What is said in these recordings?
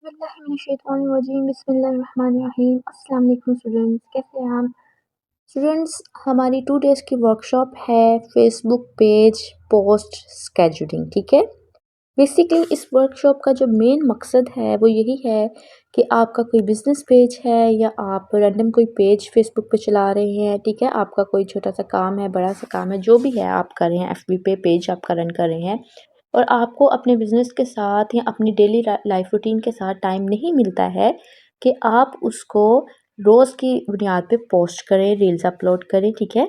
बिस्मिल्लाहिर्रहमानिर्रहीम, बिस्मिल्लाहिर्रहमानिर्रहीम। अस्सलाम वालेकुम स्टूडेंट्स, कैसे हैं आप? स्टूडेंट्स, हमारी 2 डेज़ की वर्कशॉप है फेसबुक पेज पोस्ट स्केड्यूलिंग, ठीक है? बेसिकली इस वर्कशॉप का जो मेन मकसद है वो यही है कि आपका कोई बिज़नेस पेज है या आप रैंडम कोई पेज फेसबुक पे चला रहे हैं, ठीक है? आपका कोई छोटा-सा काम है, बड़ा-सा काम है, जो भी है आप कर रहे हैं, एफबी पे पेज आपका रन कर रहे हैं और आपको अपने बिज़नेस के साथ या अपनी डेली लाइफ रूटीन के साथ टाइम नहीं मिलता है कि आप उसको रोज़ की बुनियाद पे पोस्ट करें, रील्स अपलोड करें, ठीक है?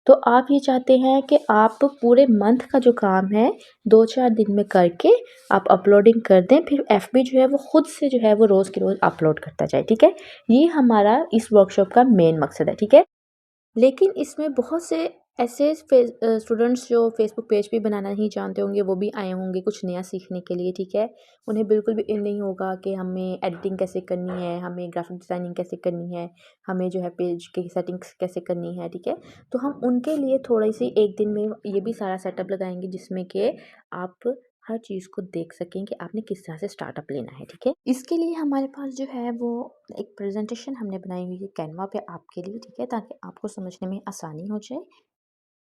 तो आप ये चाहते हैं कि आप पूरे मंथ का जो काम है 2-4 दिन में करके आप अपलोडिंग कर दें, फिर एफबी जो है वो खुद से जो है वो रोज़ की रोज़ अपलोड करता जाए, ठीक है? ये हमारा इस वर्कशॉप का मेन मकसद है, ठीक है? लेकिन इसमें बहुत से ऐसे स्टूडेंट्स जो फेसबुक पेज भी बनाना नहीं जानते होंगे, वो भी आए होंगे कुछ नया सीखने के लिए, ठीक है? उन्हें बिल्कुल भी नहीं होगा कि हमें एडिटिंग कैसे करनी है, हमें ग्राफिक डिज़ाइनिंग कैसे करनी है, हमें जो है पेज की सेटिंग्स कैसे करनी है, ठीक है? तो हम उनके लिए थोड़ी-सी 1 दिन में ये भी सारा सेटअप लगाएँगे जिसमें कि आप हर चीज़ को देख सकें कि आपने किस तरह से स्टार्टअप लेना है, ठीक है? इसके लिए हमारे पास जो है वो एक प्रेजेंटेशन हमने बनाई हुई है कैनवा पे आपके लिए, ठीक है? ताकि आपको समझने में आसानी हो जाए।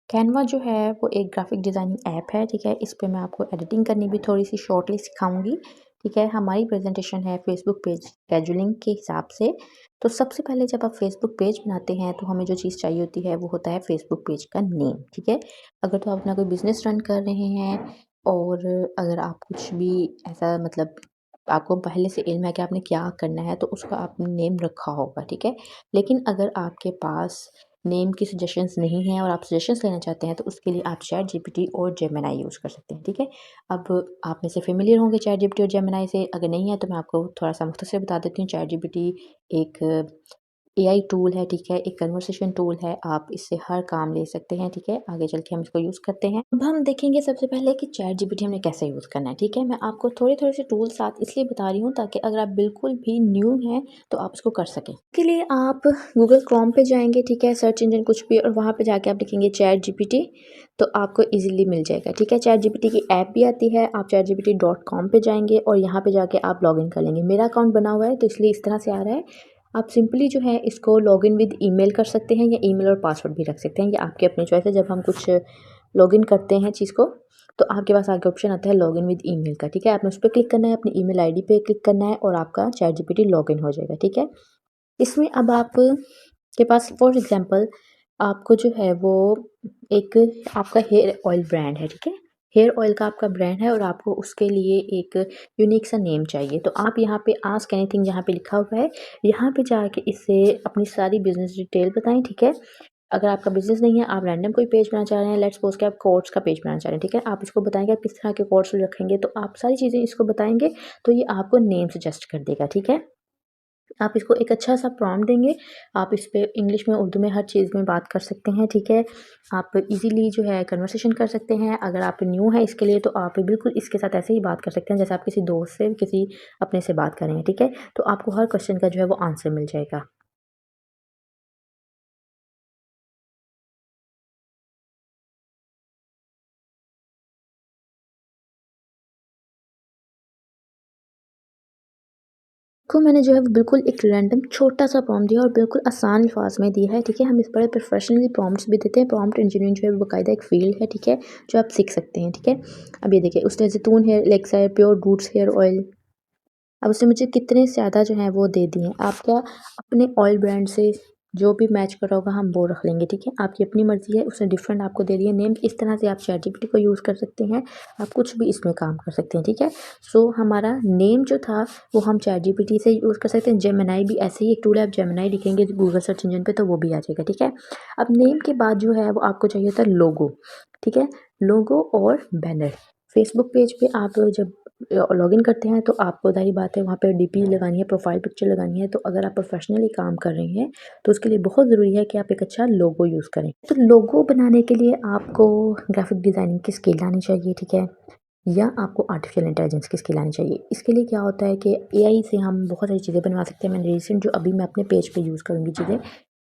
कैनवा जो है वो एक ग्राफिक डिज़ाइनिंग ऐप है, ठीक है? इस पे मैं आपको एडिटिंग करनी भी थोड़ी-सी शॉर्टली सिखाऊँगी, ठीक है? हमारी प्रेजेंटेशन है फेसबुक पेज शेड्यूलिंग के हिसाब से। तो सबसे पहले जब आप फेसबुक पेज बनाते हैं तो हमें जो चीज़ चाहिए होती है वो होता है फेसबुक पेज का नेम, ठीक है? अगर तो आप अपना कोई बिज़नेस रन कर रहे हैं और अगर आप कुछ भी ऐसा मतलब आपको पहले से इल्म है कि आपने क्या करना है तो उसका आपने नेम रखा होगा, ठीक है? लेकिन अगर आपके पास नेम की सजेशंस नहीं हैं और आप सजेशंस लेना चाहते हैं तो उसके लिए आप चैट जीपीटी और जेमिनी यूज़ कर सकते हैं, ठीक है? अब आप में से फ़ेमिलियर होंगे चैट जीपीटी और जेमिनी से, अगर नहीं है तो मैं आपको थोड़ा-सा मुख्तसर बता देती हूँ। चैट जीपीटी एक एआई टूल है, ठीक है? एक कन्वर्सेशन टूल है, आप इससे हर काम ले सकते हैं, ठीक है? आगे चल के हम इसको यूज़ करते हैं। अब हम देखेंगे सबसे पहले कि चैट जीपीटी हमने कैसे यूज़ करना है, ठीक है? मैं आपको थोड़े-थोड़े से टूल साथ इसलिए बता रही हूँ ताकि अगर आप बिल्कुल भी न्यू हैं तो आप इसको कर सकें। इसके लिए आप गूगल क्रोम पे जाएँगे, ठीक है? सर्च इंजन कुछ भी और वहाँ पे जाके आप लिखेंगे चैट जीपीटी तो आपको ईज़िली मिल जाएगा, ठीक है? चैट जीपीटी की ऐप भी आती है, आप chatgpt.com पे जाएँगे और यहाँ पे जाके आप लॉगिन कर लेंगे। मेरा अकाउंट बना हुआ है तो इसलिए इस तरह से आ रहा है। आप सिंपली जो है इसको लॉगिन विद ईमेल कर सकते हैं या ईमेल और पासवर्ड भी रख सकते हैं, ये आपकी अपनी चॉइस है। जब हम कुछ लॉगिन करते हैं चीज़ को तो आपके पास आगे ऑप्शन आता है लॉगिन विद ईमेल का, ठीक है? आपने उस पे क्लिक करना है, अपनी ईमेल आईडी पे क्लिक करना है और आपका चैट जीपीटी लॉगिन हो जाएगा, ठीक है? इसमें अब आप के पास फॉर एग्ज़ाम्पल आपको जो है वो एक आपका हेयर ऑयल ब्रांड है, ठीक है? हेयर ऑयल का आपका ब्रांड है और आपको उसके लिए एक यूनिक सा नेम चाहिए। तो आप यहाँ पे आस्क एनीथिंग जहाँ पे लिखा हुआ है, यहाँ पे जाके इससे अपनी सारी बिज़नेस डिटेल बताएँ, ठीक है? अगर आपका बिज़नेस नहीं है, आप रैंडम कोई पेज बनाना चाह रहे हैं, लेट्स सपोज़ कि आप कोट्स का पेज बनाना चाह रहे हैं, ठीक है? आप इसको बताएँगे आप किस तरह के कोट्स रखेंगे, तो आप सारी चीज़ें इसको बताएँगे, तो ये आपको नेम सजेस्ट कर देगा, ठीक है? आप इसको एक अच्छा-सा प्रॉम्प्ट देंगे, आप इस पे इंग्लिश में, उर्दू में हर चीज़ में बात कर सकते हैं, ठीक है? आप ईज़िली जो है कन्वर्सेशन कर सकते हैं। अगर आप न्यू हैं इसके लिए तो आप बिल्कुल इसके साथ ऐसे ही बात कर सकते हैं जैसे आप किसी दोस्त से, किसी अपने से बात कर रहे हैं, ठीक है? तो आपको हर क्वेश्चन का जो है वो आंसर मिल जाएगा। को मैंने जो है वो बिल्कुल एक रैंडम छोटा-सा प्रॉम्प्ट दिया और बिल्कुल आसान अल्फाज में दिया है, ठीक है? हम इस बड़े प्रोफेशनली प्रॉम्प्ट्स भी देते हैं। प्रॉम्प्ट इंजीनियरिंग जो है वो बाकायदा एक फ़ील्ड है, ठीक है? जो आप सीख सकते हैं, ठीक है? अब ये देखिए उसने ज़ैतून hair elixir, pure roots hair oil, अब उसने मुझे कितने ज़्यादा जो हैं वो दे दिए हैं। आप क्या अपने ऑयल ब्रांड से जो भी मैच कर रहा होगा हम वो रख लेंगे, ठीक है? आपकी अपनी मर्ज़ी है, उसने डिफरेंट आपको दे दिए नेम। इस तरह से आप चैटजीपीटी को यूज़ कर सकते हैं, आप कुछ भी इसमें काम कर सकते हैं, ठीक है? सो हमारा नेम जो था वो हम चैटजीपीटी से यूज़ कर सकते हैं। जेमिनी भी ऐसे ही एक टूल है, आप जेमिनी लिखेंगे गूगल सर्च इंजन पे तो वो भी आ जाएगा, ठीक है? अब नेम के बाद जो है वो आपको चाहिए होता है लोगो, ठीक है? लोगो और बैनर। फेसबुक पेज पे आप जब लॉगिन करते हैं तो आपको ज़ाहिर बात है वहाँ पे डीपी लगानी है, प्रोफाइल पिक्चर लगानी है। तो अगर आप प्रोफेशनली काम कर रहे हैं तो उसके लिए बहुत ज़रूरी है कि आप एक अच्छा लोगो यूज़ करें। तो लोगो बनाने के लिए आपको ग्राफिक डिज़ाइनिंग की स्किल आनी चाहिए, ठीक है? या आपको आर्टिफिशियल इंटेलिजेंस की स्किल आनी चाहिए। इसके लिए क्या होता है कि एआई से हम बहुत सारी चीज़ें बनवा सकते हैं। मैंने रिसेंट जो अभी मैं अपने पेज पे यूज़ करूँगी चीज़ें,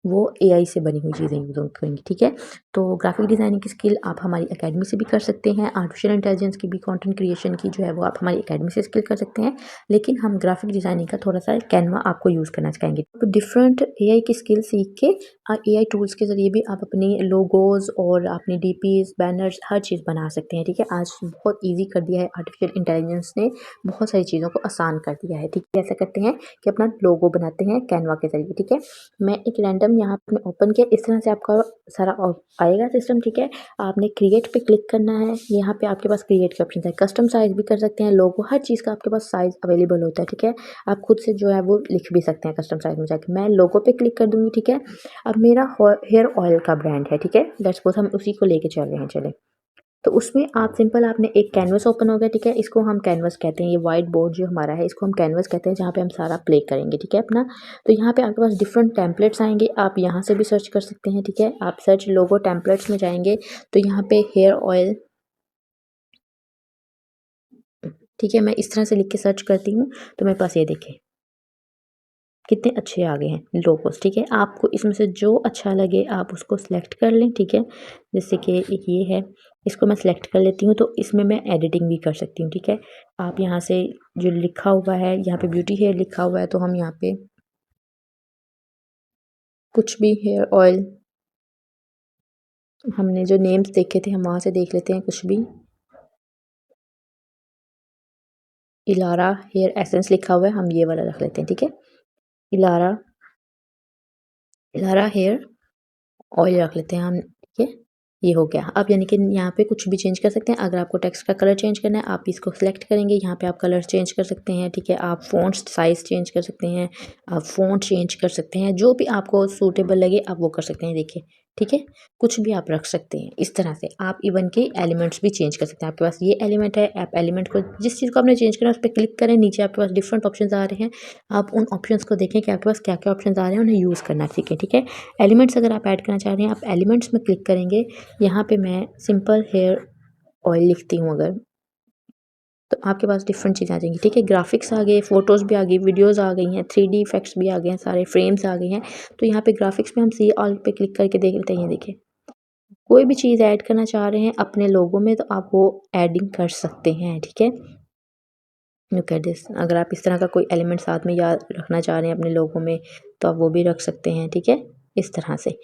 वो एआई से बनी हुई चीज़ें यूज़ होंगी, ठीक है। तो ग्राफिक डिज़ाइनिंग की स्किल आप हमारी एकेडमी से भी कर सकते हैं। आर्टिफिशियल इंटेलिजेंस की भी कंटेंट क्रिएशन की जो है वो आप हमारी एकेडमी से स्किल कर सकते हैं। लेकिन हम ग्राफिक डिज़ाइनिंग का थोड़ा-सा कैनवा आपको यूज़ करना सिखाएँगे। तो डिफरेंट एआई की स्किल सीख के एआई टूल्स के ज़रिए भी आप अपनी लोगोज़ और अपनी डीपीज़, बैनर्स हर चीज़ बना सकते हैं, ठीक है। आज बहुत ईज़ी कर दिया है आर्टिफिशियल इंटेलिजेंस ने, बहुत सारी चीज़ों को आसान कर दिया है, ठीक है। ऐसा करते हैं कि अपना लोगो बनाते हैं कैनवा के ज़रिए, ठीक है। मैं एक रैंडम यहाँ पे ओपन किया, इस तरह से आपका सारा आएगा सिस्टम, ठीक है। आपने क्रिएट पे क्लिक करना है, यहाँ पे आपके पास क्रिएट के ऑप्शन है, कस्टम साइज भी कर सकते हैं, लोगो हर चीज़ का आपके पास साइज अवेलेबल होता है, ठीक है। आप खुद से जो है वो लिख भी सकते हैं कस्टम साइज में जाके। मैं लोगो पे क्लिक कर दूंगी, ठीक है। अब मेरा हेयर ऑयल का ब्रांड है, ठीक है। लेट्स सपोज हम उसी को लेके चल रहे हैं, चले। तो उसमें आप सिंपल आपने एक कैनवस ओपन हो गया, ठीक है। इसको हम कैनवस कहते हैं, ये वाइट बोर्ड जो हमारा है इसको हम कैनवस कहते हैं, जहाँ पे हम सारा प्ले करेंगे, ठीक है अपना। तो यहाँ पे आपके पास डिफरेंट टेम्पलेट्स आएंगे, आप यहाँ से भी सर्च कर सकते हैं, ठीक है। आप सर्च लोगो टेम्पलेट्स में जाएंगे तो यहाँ पे हेयर ऑयल, ठीक है। मैं इस तरह से लिख के सर्च करती हूँ तो मेरे पास ये देखें कितने अच्छे आ गए हैं लोगोस, ठीक है। आपको इसमें से जो अच्छा लगे आप उसको सिलेक्ट कर लें, ठीक है। जैसे कि एक ये है, इसको मैं सिलेक्ट कर लेती हूँ तो इसमें मैं एडिटिंग भी कर सकती हूँ, ठीक है। आप यहाँ से जो लिखा हुआ है, यहाँ पे ब्यूटी हेयर लिखा हुआ है तो हम यहाँ पे कुछ भी हेयर ऑयल, हमने जो नेम्स देखे थे हम वहाँ से देख लेते हैं, कुछ भी इलारा हेयर एसेंस लिखा हुआ है, हम ये वाला रख लेते हैं, ठीक है। इलारा इलारा हेयर ऑयल रख लेते हैं हम, ठीक है। ये हो गया। अब यानी कि यहाँ पे कुछ भी चेंज कर सकते हैं। अगर आपको टेक्स्ट का कलर चेंज करना है आप इसको सिलेक्ट करेंगे, यहाँ पे आप कलर चेंज कर सकते हैं, ठीक है। आप फ़ॉन्ट साइज़ चेंज कर सकते हैं, आप फ़ॉन्ट चेंज कर सकते हैं, जो भी आपको सूटेबल लगे आप वो कर सकते हैं, देखिए, ठीक है। कुछ भी आप रख सकते हैं इस तरह से। आप इवन के एलिमेंट्स भी चेंज कर सकते हैं। आपके पास ये एलिमेंट है, आप एलिमेंट को जिस चीज़ को आपने चेंज करना है उस पर क्लिक करें, नीचे आपके पास डिफरेंट ऑप्शंस आ रहे हैं, आप उन ऑप्शंस को देखें कि आपके पास क्या क्या ऑप्शंस आ रहे हैं, उन्हें यूज़ करना सीखें, ठीक है। एलिमेंट्स अगर आप ऐड करना चाह रहे हैं आप एलिमेंट्स में क्लिक करेंगे, यहाँ पे मैं सिंपल हेयर ऑयल लिखती हूँ अगर, तो आपके पास डिफरेंट चीज़ें आ जाएंगी, ठीक है। ग्राफिक्स आ गए, फोटोज़ भी आ गई, वीडियोज़ आ गई हैं, 3D इफेक्ट्स भी आ गए हैं, सारे फ्रेम्स आ गए हैं। तो यहाँ पे ग्राफिक्स में हम सी ऑल पे क्लिक करके देख लेते हैं, ये देखिए कोई भी चीज़ ऐड करना चाह रहे हैं अपने लोगों में तो आप वो एडिंग कर सकते हैं, ठीक है। लुक एट दिस, अगर आप इस तरह का कोई एलिमेंट साथ में याद रखना चाह रहे हैं अपने लोगों में तो आप वो भी रख सकते हैं, ठीक है। इस तरह से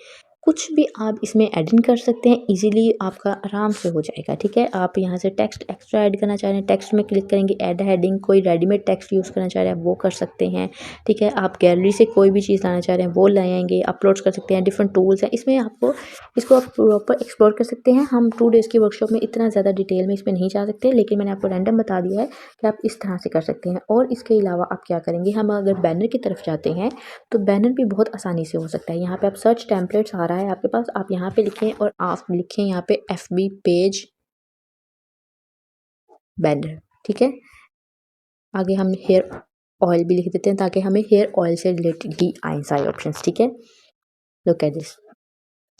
कुछ भी आप इसमें एडिंग कर सकते हैं, इजीली आपका आराम से हो जाएगा, ठीक है। आप यहाँ से टेक्स्ट एक्स्ट्रा ऐड करना चाह रहे हैं, टेक्स्ट में क्लिक करेंगे, ऐड हेडिंग, कोई रेडीमेड टेक्स्ट यूज़ करना चाह रहे हैं आप वो कर सकते हैं, ठीक है। आप गैलरी से कोई भी चीज़ लाना चाह रहे हैं वो लाएंगे, अपलोड कर सकते हैं, डिफरेंट टूल्स हैं इसमें, आपको इसको आप प्रॉपर एक्सप्लोर कर सकते हैं। हम 2 डेज़ की वर्कशॉप में इतना ज़्यादा डिटेल में इसमें नहीं जा सकते, लेकिन मैंने आपको रैंडम बता दिया है कि आप इस तरह से कर सकते हैं। और इसके अलावा आप क्या करेंगे, हम अगर बैनर की तरफ जाते हैं तो बैनर भी बहुत आसानी से हो सकता है। यहाँ पे आप सर्च टेम्पलेट्स आ रहा है आपके पास, आप यहाँ पे लिखें और आप लिखें यहाँ पे एफबी पेज बैनर, ठीक है। आगे हम हेयर ऑयल भी लिख देते हैं ताकि हमें हेयर ऑयल से रिलेटेड ही आए सारे ऑप्शंस, ठीक है। लुक एट दिस,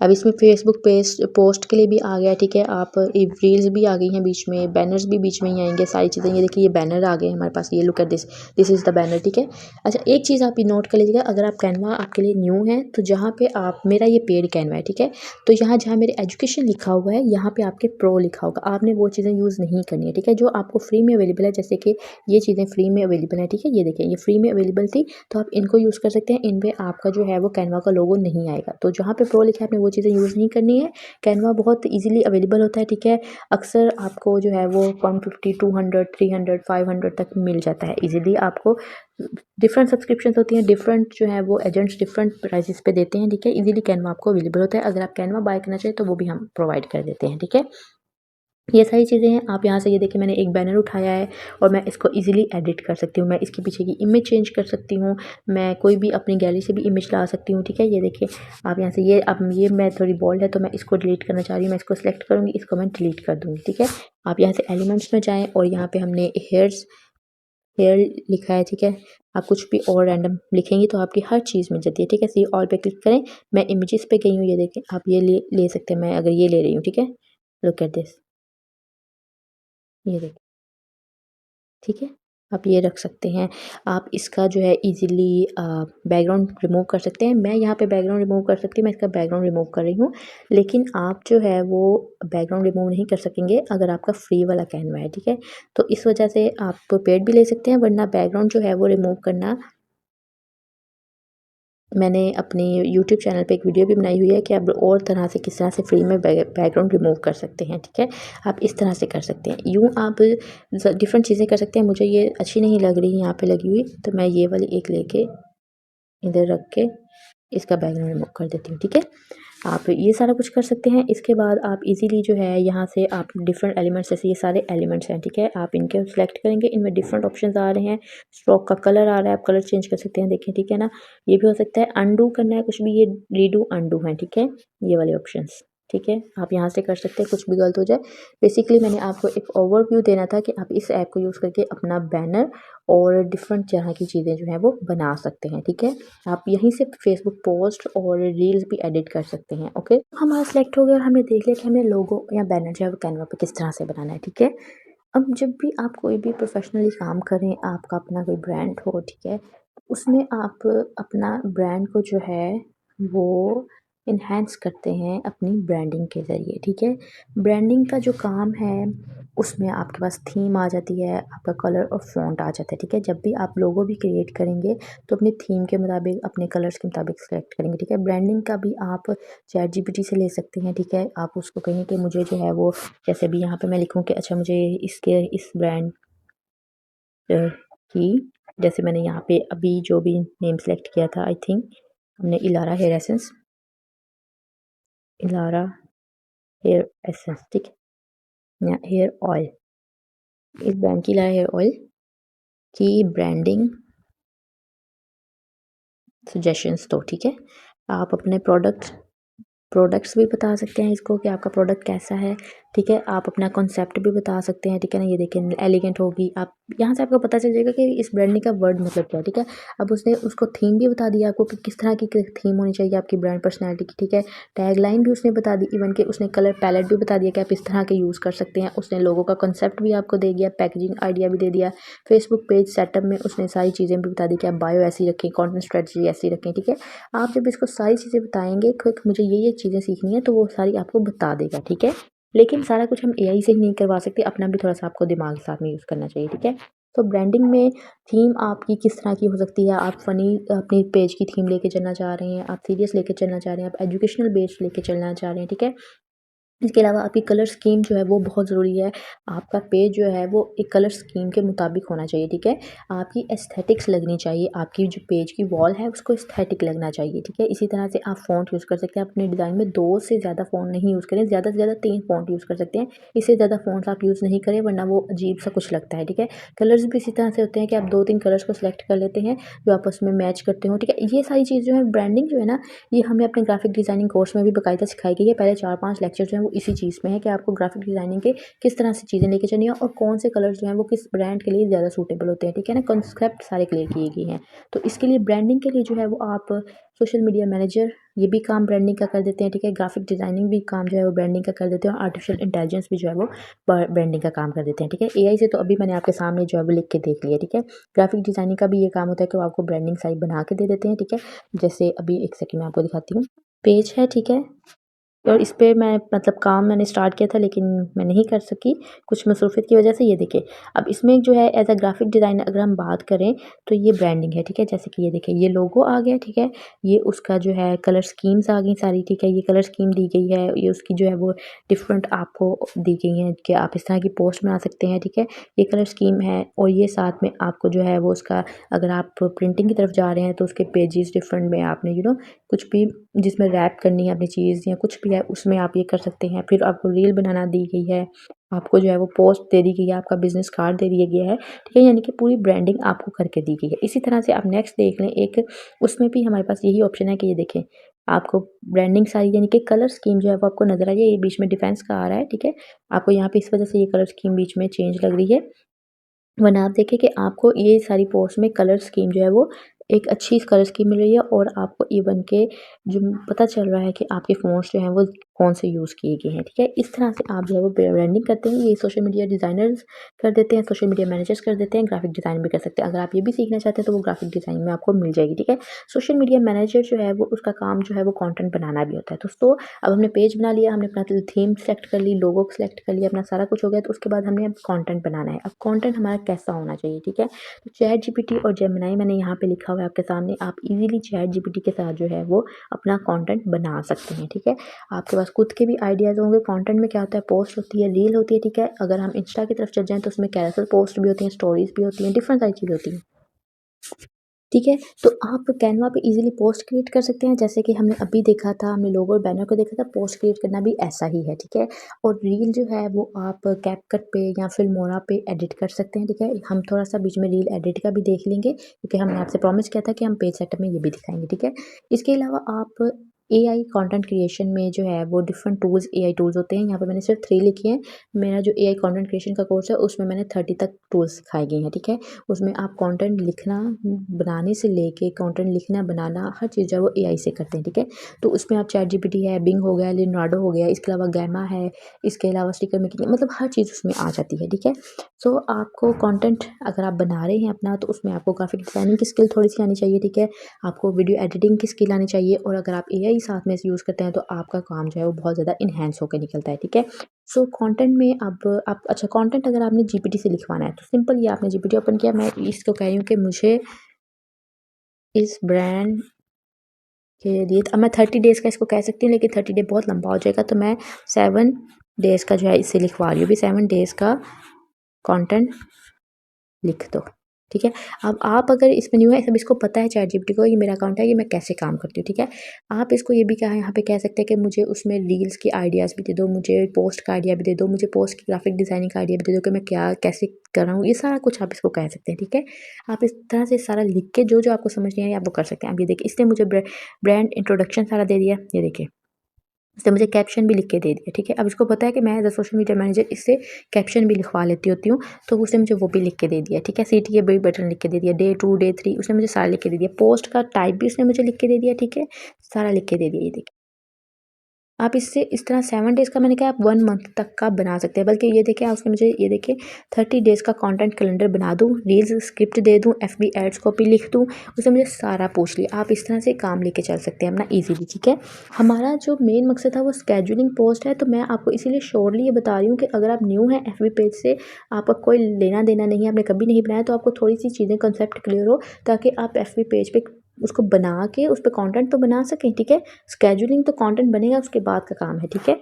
अब इसमें फेसबुक पेज पोस्ट के लिए भी आ गया, ठीक है। आप रील्स भी आ गई हैं बीच में, बैनर्स भी बीच में ही आएंगे, सारी चीज़ें। ये देखिए ये बैनर आ गए हमारे पास, ये look at this, this is the banner, ठीक है। अच्छा एक चीज़ आप ये नोट कर लीजिएगा, अगर आप कैनवा आपके लिए न्यू है तो जहाँ पे आप, मेरा ये पेड कैनवा है, ठीक है। तो यहाँ जहाँ मेरे एजुकेशन लिखा हुआ है यहाँ पे आपके प्रो लिखा होगा, आपने वो चीज़ें यूज़ नहीं करनी है, ठीक है। जो आपको फ्री में अवेलेबल है, जैसे कि ये चीज़ें फ्री में अवेलेबल है, ठीक है। ये देखिए ये फ्री में अवेलेबल थी तो आप इनको यूज़ कर सकते हैं, इन पे आपका जो है वो कैनवा का लोगो नहीं आएगा। तो जहाँ पे प्रो लिखा है आपने वो चीज़ें यूज़ नहीं करनी है। कैनवा बहुत ईज़िली अवेलेबल होता है, ठीक है। अक्सर आपको जो है वो 150, 200, 300, 500 तक मिल जाता है ईज़िली आपको। डिफरेंट सब्सक्रिप्शंस होती हैं, डिफरेंट जो है वो एजेंट्स डिफरेंट प्राइसेस पे देते हैं, ठीक है। ईज़िली कैनवा आपको अवेलेबल होता है, अगर आप कैनवा बाय करना चाहें तो वो भी हम प्रोवाइड कर देते हैं, ठीक है। ये सारी चीज़ें हैं। आप यहाँ से ये देखिए मैंने एक बैनर उठाया है और मैं इसको इजीली एडिट कर सकती हूँ, मैं इसके पीछे की इमेज चेंज कर सकती हूँ, मैं कोई भी अपनी गैलरी से भी इमेज ला सकती हूँ, ठीक है। ये देखिए आप यहाँ से ये, अब ये मैं थोड़ी बोल्ड है तो मैं इसको डिलीट करना चाह रही हूँ, मैं इसको सेलेक्ट करूँगी, इसको मैं डिलीट कर दूँगी, ठीक है। आप यहाँ से एलिमेंट्स में जाएँ और यहाँ पे हमने हेयर लिखा है, ठीक है। आप कुछ भी और रैंडम लिखेंगी तो आपकी हर चीज़ मिल जाती है, ठीक है। सी ऑल पे क्लिक करें, मैं इमेजेस पे गई हूँ, ये देखें आप ये ले सकते हैं, मैं अगर ये ले रही हूँ, ठीक है। लुक एट दिस, ये देखिए, ठीक है। आप ये रख सकते हैं। आप इसका जो है ईज़िली बैकग्राउंड रिमूव कर सकते हैं। मैं यहाँ पे बैकग्राउंड रिमूव कर सकती हूँ, मैं इसका बैकग्राउंड रिमूव कर रही हूँ। लेकिन आप जो है वो बैकग्राउंड रिमूव नहीं कर सकेंगे अगर आपका फ्री वाला कैनवा है, ठीक है? तो इस वजह से आप पेड भी ले सकते हैं, वरना बैकग्राउंड जो है वो रिमूव करना मैंने अपने यूट्यूब चैनल पे एक वीडियो भी बनाई हुई है कि आप और तरह से किस तरह से फ्री में बैकग्राउंड रिमूव कर सकते हैं, ठीक है? आप इस तरह से कर सकते हैं। यूँ आप डिफरेंट चीज़ें कर सकते हैं। मुझे ये अच्छी नहीं लग रही यहाँ पे लगी हुई, तो मैं ये वाली एक लेके इधर रख के इसका बैकग्राउंड रिमूव कर देती हूँ, ठीक है? आप ये सारा कुछ कर सकते हैं। इसके बाद आप इजीली जो है यहाँ से आप डिफरेंट एलिमेंट्स, जैसे ये सारे एलिमेंट्स हैं, ठीक है? आप इनके सेलेक्ट करेंगे, इनमें डिफरेंट ऑप्शंस आ रहे हैं। स्ट्रोक का कलर आ रहा है, आप कलर चेंज कर सकते हैं, देखें, ठीक है ना? ये भी हो सकता है। अनडू करना है कुछ भी, ये रीडू अनडू है, ठीक है? ये वाले ऑप्शंस, ठीक है? आप यहाँ से कर सकते हैं, कुछ भी गलत हो जाए। बेसिकली मैंने आपको एक ओवरव्यू देना था कि आप इस ऐप को यूज़ करके अपना बैनर और डिफरेंट तरह की चीज़ें जो हैं वो बना सकते हैं, ठीक है? आप यहीं से फेसबुक पोस्ट और रील्स भी एडिट कर सकते हैं, ओके? हमारा सिलेक्ट हो गया और हमने देख लिया कि हमें लोगो या बैनर जो है वो कैनवा पे किस तरह से बनाना है, ठीक है? अब जब भी आप कोई भी प्रोफेशनली काम करें, आपका अपना कोई ब्रांड हो, ठीक है? उसमें आप अपना ब्रांड को जो है वो एनहांस करते हैं अपनी ब्रांडिंग के ज़रिए, ठीक है? ब्रांडिंग का जो काम है उसमें आपके पास थीम आ जाती है, आपका कलर और फ़ॉन्ट आ जाता है, ठीक है? जब भी आप लोगो भी क्रिएट करेंगे तो अपनी थीम के मुताबिक, अपने कलर्स के मुताबिक सेलेक्ट करेंगे, ठीक है? ब्रांडिंग का भी आप चैटजीपीटी से ले सकते हैं, ठीक है? आप उसको कहें कि मुझे जो है वो, जैसे भी यहाँ पे मैं लिखूँ कि अच्छा मुझे इसके इस ब्रांड की, जैसे मैंने यहाँ पे अभी जो भी नेम सेलेक्ट किया था, आई थिंक हमने इलारा हेयर एसेंस, इलारा हेयर एसेंस, ठीक है? या हेयर ऑयल, इस ब्रांड की इलारा हेयर ऑयल की ब्रांडिंग सजेशंस दो, ठीक है? आप अपने प्रोडक्ट्स भी बता सकते हैं इसको कि आपका प्रोडक्ट कैसा है, ठीक है? आप अपना कॉन्सेप्ट भी बता सकते हैं, ठीक है ना? ये देखिए एलिगेंट होगी, आप यहाँ से आपको पता चल जाएगा कि इस ब्रांडिंग का वर्ड मतलब क्या है, ठीक है? अब उसने उसको थीम भी बता दिया आपको कि किस तरह की थीम होनी चाहिए आपकी ब्रांड पर्सनैलिटी की, ठीक है? टैगलाइन भी उसने बता दी, इवन कि उसने कलर पैलेट भी बता दिया कि आप इस तरह के यूज़ कर सकते हैं। उसने लोगों का कॉन्सेप्ट भी आपको दे दिया, पैकेजिंग आइडिया भी दे दिया। फेसबुक पेज सेटअप में उसने सारी चीज़ें भी बता दी कि आप बायो ऐसी रखें, कंटेंट स्ट्रेटजी ऐसी रखें, ठीक है? आप जब इसको सारी चीज़ें बताएँगे कि मुझे ये चीज़ें सीखनी है, तो वो सारी आपको बता देगा, ठीक है? लेकिन सारा कुछ हम एआई से ही नहीं करवा सकते, अपना भी थोड़ा-सा आपको दिमाग साथ में यूज़ करना चाहिए, ठीक है? तो ब्रांडिंग में थीम आपकी किस तरह की हो सकती है? आप फ़नी अपनी पेज की थीम लेके चलना चाह रहे हैं, आप सीरियस लेके चलना चाह रहे हैं, आप एजुकेशनल बेस्ड लेके चलना चाह रहे हैं, ठीक है? इसके अलावा आपकी कलर स्कीम जो है वो बहुत ज़रूरी है। आपका पेज जो है वो एक कलर स्कीम के मुताबिक होना चाहिए, ठीक है? आपकी एस्थेटिक्स लगनी चाहिए, आपकी जो पेज की वॉल है उसको एस्थेटिक लगना चाहिए, ठीक है? इसी तरह से आप फ़ॉन्ट यूज़ कर सकते हैं। अपने डिज़ाइन में 2 से ज़्यादा फ़ॉन्ट नहीं यूज़ करें, ज़्यादा से ज़्यादा 3 फ़ॉन्ट यूज़ कर सकते हैं। इससे ज़्यादा फ़ॉन्ट्स आप यूज़ नहीं करें, वरना वो अजीब-सा कुछ लगता है, ठीक है? कलर्स भी इसी तरह से होते हैं कि आप 2-3 कलर्स को सेलेक्ट कर लेते हैं जो आपस में मैच करते हों, ठीक है? ये सारी चीज़ जो है, ब्रांडिंग जो है ना, ये हमें अपने ग्राफिक डिज़ाइनिंग कोर्स में भी बाकायदा सिखाई गई है। पहले 4-5 लेक्चर जो हैं वो इसी चीज़ में है कि आपको ग्राफिक डिज़ाइनिंग के किस तरह से चीज़ें लेके चलनी है और कौन से कलर्स जो हैं वो किस ब्रांड के लिए ज़्यादा सूटेबल होते हैं, ठीक है ना? कॉन्सेप्ट सारे क्लियर किए गए हैं। तो इसके लिए ब्रांडिंग के लिए जो है वो आप सोशल मीडिया मैनेजर, ये भी काम ब्रांडिंग का कर देते हैं, ठीक है? ग्राफिक डिज़ाइनिंग भी काम जो है वो ब्रांडिंग का कर देते हैं और आर्टिफिशियल इंटेलिजेंस भी जो है वो ब्रांडिंग का काम कर देते हैं, ठीक है? एआई से तो अभी मैंने आपके सामने जो है वो लिख के देख लिया, ठीक है? ग्राफिक डिज़ाइनिंग का भी ये काम होता है कि वो आपको ब्रांडिंग साइट बना के दे देते हैं, ठीक है? जैसे अभी एक सेकंड मैं आपको दिखाती हूँ। पेज है, ठीक है? और इस पे मैं मतलब काम मैंने स्टार्ट किया था, लेकिन मैं नहीं कर सकी कुछ मसरूफ़ियत की वजह से। ये देखिए, अब इसमें जो है एज़ अ ग्राफ़िक डिज़ाइनर अगर हम बात करें तो ये ब्रांडिंग है, ठीक है? जैसे कि ये देखिए, ये लोगो आ गया, ठीक है? ये उसका जो है कलर स्कीम्स आ गई सारी, ठीक है? ये कलर स्कीम दी गई है, ये उसकी जो है वो डिफरेंट आपको दी गई हैं कि आप इस तरह की पोस्ट बना सकते हैं, ठीक है? ये कलर स्कीम है और ये साथ में आपको जो है वो उसका, अगर आप प्रिंटिंग की तरफ जा रहे हैं तो उसके पेजेस डिफरेंट में आपने कुछ भी जिसमें रैप करनी है अपनी चीज़ या कुछ भी है, उसमें आप ये कर सकते हैं। फिर आपको रील बनाना दी गई है, आपको जो है वो पोस्ट दे दी गई है, आपका बिज़नेस कार्ड दे दिया गया है, ठीक है? यानी कि पूरी ब्रांडिंग आपको करके दी गई है। इसी तरह से आप नेक्स्ट देख लें, एक उसमें भी हमारे पास यही ऑप्शन है कि ये देखें, आपको ब्रांडिंग सारी यानी कि कलर स्कीम जो है वो आपको नज़र आ रही है, ये बीच में डिफेंस का आ रहा है, ठीक है? आपको यहाँ पे इस वजह से ये कलर स्कीम बीच में चेंज लग रही है। वरना आप देखें कि आपको ये सारी पोस्ट में कलर स्कीम जो है वो एक अच्छी कलर स्कीम मिल रही है और आपको इवन के जो पता चल रहा है कि आपके फ़ॉन्ट्स जो हैं वो कौन से यूज़ किए गए हैं, ठीक है? इस तरह से आप जो है वो ब्रांडिंग करते हैं, ये सोशल मीडिया डिज़ाइनर्स कर देते हैं, सोशल मीडिया मैनेजर्स कर देते हैं, ग्राफिक डिज़ाइन भी कर सकते हैं। अगर आप ये भी सीखना चाहते हैं तो वो ग्राफिक डिज़ाइन में आपको मिल जाएगी, ठीक है? सोशल मीडिया मैनेजर जो है वो उसका काम जो है वो कंटेंट बनाना भी होता है। दोस्तों अब हमने पेज बना लिया, हमने अपना थीम सेलेक्ट कर ली, लोगो सेलेक्ट कर लिया, अपना सारा कुछ हो गया, तो उसके बाद हमने अब कंटेंट बनाना है। अब कंटेंट हमारा कैसा होना चाहिए, ठीक है? तो चैट जीपीटी और जेमिनी मैंने यहाँ पे लिखा हुआ है आपके सामने, आप इज़िली चैट जीपीटी के साथ जो है वो अपना कंटेंट बना सकते हैं, ठीक है? आपके पास खुद के भी आइडियाज़ होंगे। कंटेंट में क्या होता है, पोस्ट होती है, रील होती है, ठीक है? अगर हम इंस्टा की तरफ चल जाएँ तो उसमें कैरोसेल पोस्ट भी होती हैं, स्टोरीज़ भी होती हैं, डिफरेंट सारी चीज़ें होती हैं। ठीक है? तो आप कैनवा पे ईज़िली पोस्ट क्रिएट कर सकते हैं, जैसे कि हमने अभी देखा था, हमने लोगो और बैनर को देखा था, पोस्ट क्रिएट करना भी ऐसा ही है, ठीक है? और रील जो है वो आप कैपकट पे या फिल्मोरा पे एडिट कर सकते हैं, ठीक है? हम थोड़ा-सा बीच में रील एडिट का भी देख लेंगे, क्योंकि हमने आपसे प्रॉमिस किया था कि हम पेज सेटअप में ये भी दिखाएँगे, ठीक है? इसके अलावा आप एआई कंटेंट क्रिएशन में जो है वो डिफरेंट टूल्स, एआई टूल्स होते हैं, यहाँ पे मैंने सिर्फ 3 लिखे हैं। मेरा जो एआई कंटेंट क्रिएशन का कोर्स है उसमें मैंने 30 तक टूल्स सिखाए गए हैं, ठीक है? उसमें आप कंटेंट लिखना, बनाने से लेके कंटेंट लिखना, बनाना, हर चीज़ जो है वो एआई से करते हैं, ठीक है? तो उसमें आप चैट जीपीटी है, बिंग हो गया, लियोनार्डो हो गया, इसके अलावा गैमा है, इसके अलावा स्टिकर मेकिंग, मतलब हर चीज़ उसमें आ जाती है, ठीक है? सो आपको कंटेंट अगर आप बना रहे हैं अपना, तो उसमें आपको ग्राफिक डिज़ाइनिंग की स्किल थोड़ी-सी आनी चाहिए, ठीक है? आपको वीडियो एडिटिंग की स्किल आनी चाहिए, और अगर आप एआई साथ में यूज़ करते हैं तो आपका काम जो है वो बहुत ज़्यादा एनहांस होकर निकलता है, ठीक है? सो कंटेंट में अब आप अच्छा कंटेंट अगर आपने जीपीटी से लिखवाना है तो सिंपल, ये आपने जीपीटी ओपन किया, मैं इसको कह रही हूँ कि मुझे इस ब्रांड के लिए, अब मैं 30 डेज़ का इसको कह सकती हूँ, लेकिन 30 डे बहुत लंबा हो जाएगा, तो मैं 7 डेज़ का जो है इससे लिखवा रही हूँ भी, 7 डेज़ का कंटेंट लिख दो, ठीक है? अब आप अगर इसमें न्यू है, सब इसको पता है चैट जीपीटी को, ये मेरा अकाउंट है, ये मैं कैसे काम करती हूँ, ठीक है? आप इसको ये भी क्या है यहाँ पे कह सकते हैं कि मुझे उसमें रील्स की आइडियाज़ भी दे दो, मुझे पोस्ट का आइडिया भी दे दो, मुझे पोस्ट की ग्राफिक डिज़ाइनिंग का आइडिया भी दे दो कि मैं क्या कैसे कर रहा हूँ, ये सारा कुछ आप इसको कह सकते हैं, ठीक है? आप इस तरह से सारा लिख के जो आप समझ नहीं आया आप वो कर सकते हैं। अब ये देखिए, इसने मुझे ब्रांड इंट्रोडक्शन सारा दे दिया, ये देखिए। उसने मुझे कैप्शन भी लिख के दे दिया, ठीक है? अब इसको पता है कि मैं as a social media manager इससे कैप्शन भी लिखवा लेती होती हूँ, तो उसने मुझे वो भी लिख के दे दिया, ठीक है? सीटीए बी बटन लिख के दे दिया, डे 2, डे 3 उसने मुझे सारा लिख के दे दिया, पोस्ट का टाइप भी उसने मुझे लिख के दे दिया, ठीक है? सारा लिख के दे दिया, ये देखिए। आप इससे इस तरह 7 डेज़ का मैंने कहा, आप 1 मंथ तक का बना सकते हैं, बल्कि ये देखिए उसने मुझे ये देखिए 30 डेज़ का कंटेंट कैलेंडर बना दूँ, रील्स स्क्रिप्ट दे दूँ, एफबी एड्स कॉपी लिख दूँ, उसने मुझे सारा पूछ लिया। आप इस तरह से काम लेके चल सकते हैं अपना ईज़िली, ठीक है? हमारा जो मेन मकसद था वो शेड्यूलिंग पोस्ट है, तो मैं आपको इसीलिए श्योरली ये बता रही हूँ कि अगर आप न्यू हैं एफबी पेज से, आपका कोई लेना-देना नहीं है, आपने कभी नहीं बनाया, तो आपको थोड़ी-सी चीज़ें कांसेप्ट क्लियर हो, ताकि आप एफबी पेज पे उसको बना के उस पे कंटेंट तो बना सकें, ठीक है? शेड्यूलिंग तो कंटेंट बनेगा उसके बाद का काम है, ठीक है?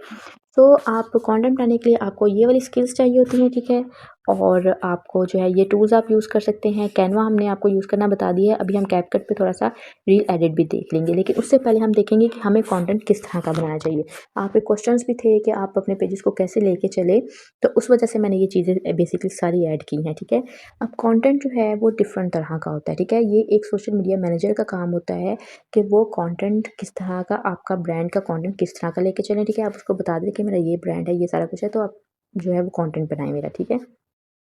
तो आप कंटेंट बनाने के लिए आपको ये वाली स्किल्स चाहिए होती हैं, ठीक है? और आपको जो है ये टूल्स आप यूज़ कर सकते हैं। कैनवा हमने आपको यूज़ करना बता दिया है, अभी हम कैपकट पे थोड़ा-सा रील एडिट भी देख लेंगे, लेकिन उससे पहले हम देखेंगे कि हमें कंटेंट किस तरह का बनाना चाहिए। आपके क्वेश्चंस भी थे कि आप अपने पेजेस को कैसे लेके चलें, तो उस वजह से मैंने ये चीज़ें बेसिकली सारी ऐड की हैं, ठीक है? अब कंटेंट जो है वो डिफरेंट तरह का होता है, ठीक है? ये एक सोशल मीडिया मैनेजर का काम होता है कि वो कंटेंट किस तरह का, आपका ब्रांड का कंटेंट किस तरह का लेके चलें, ठीक है? आप उसको बता दें कि मेरा ये ब्रांड है, ये सारा कुछ है, तो आप जो है वो कंटेंट बनाएँ मेरा, ठीक है?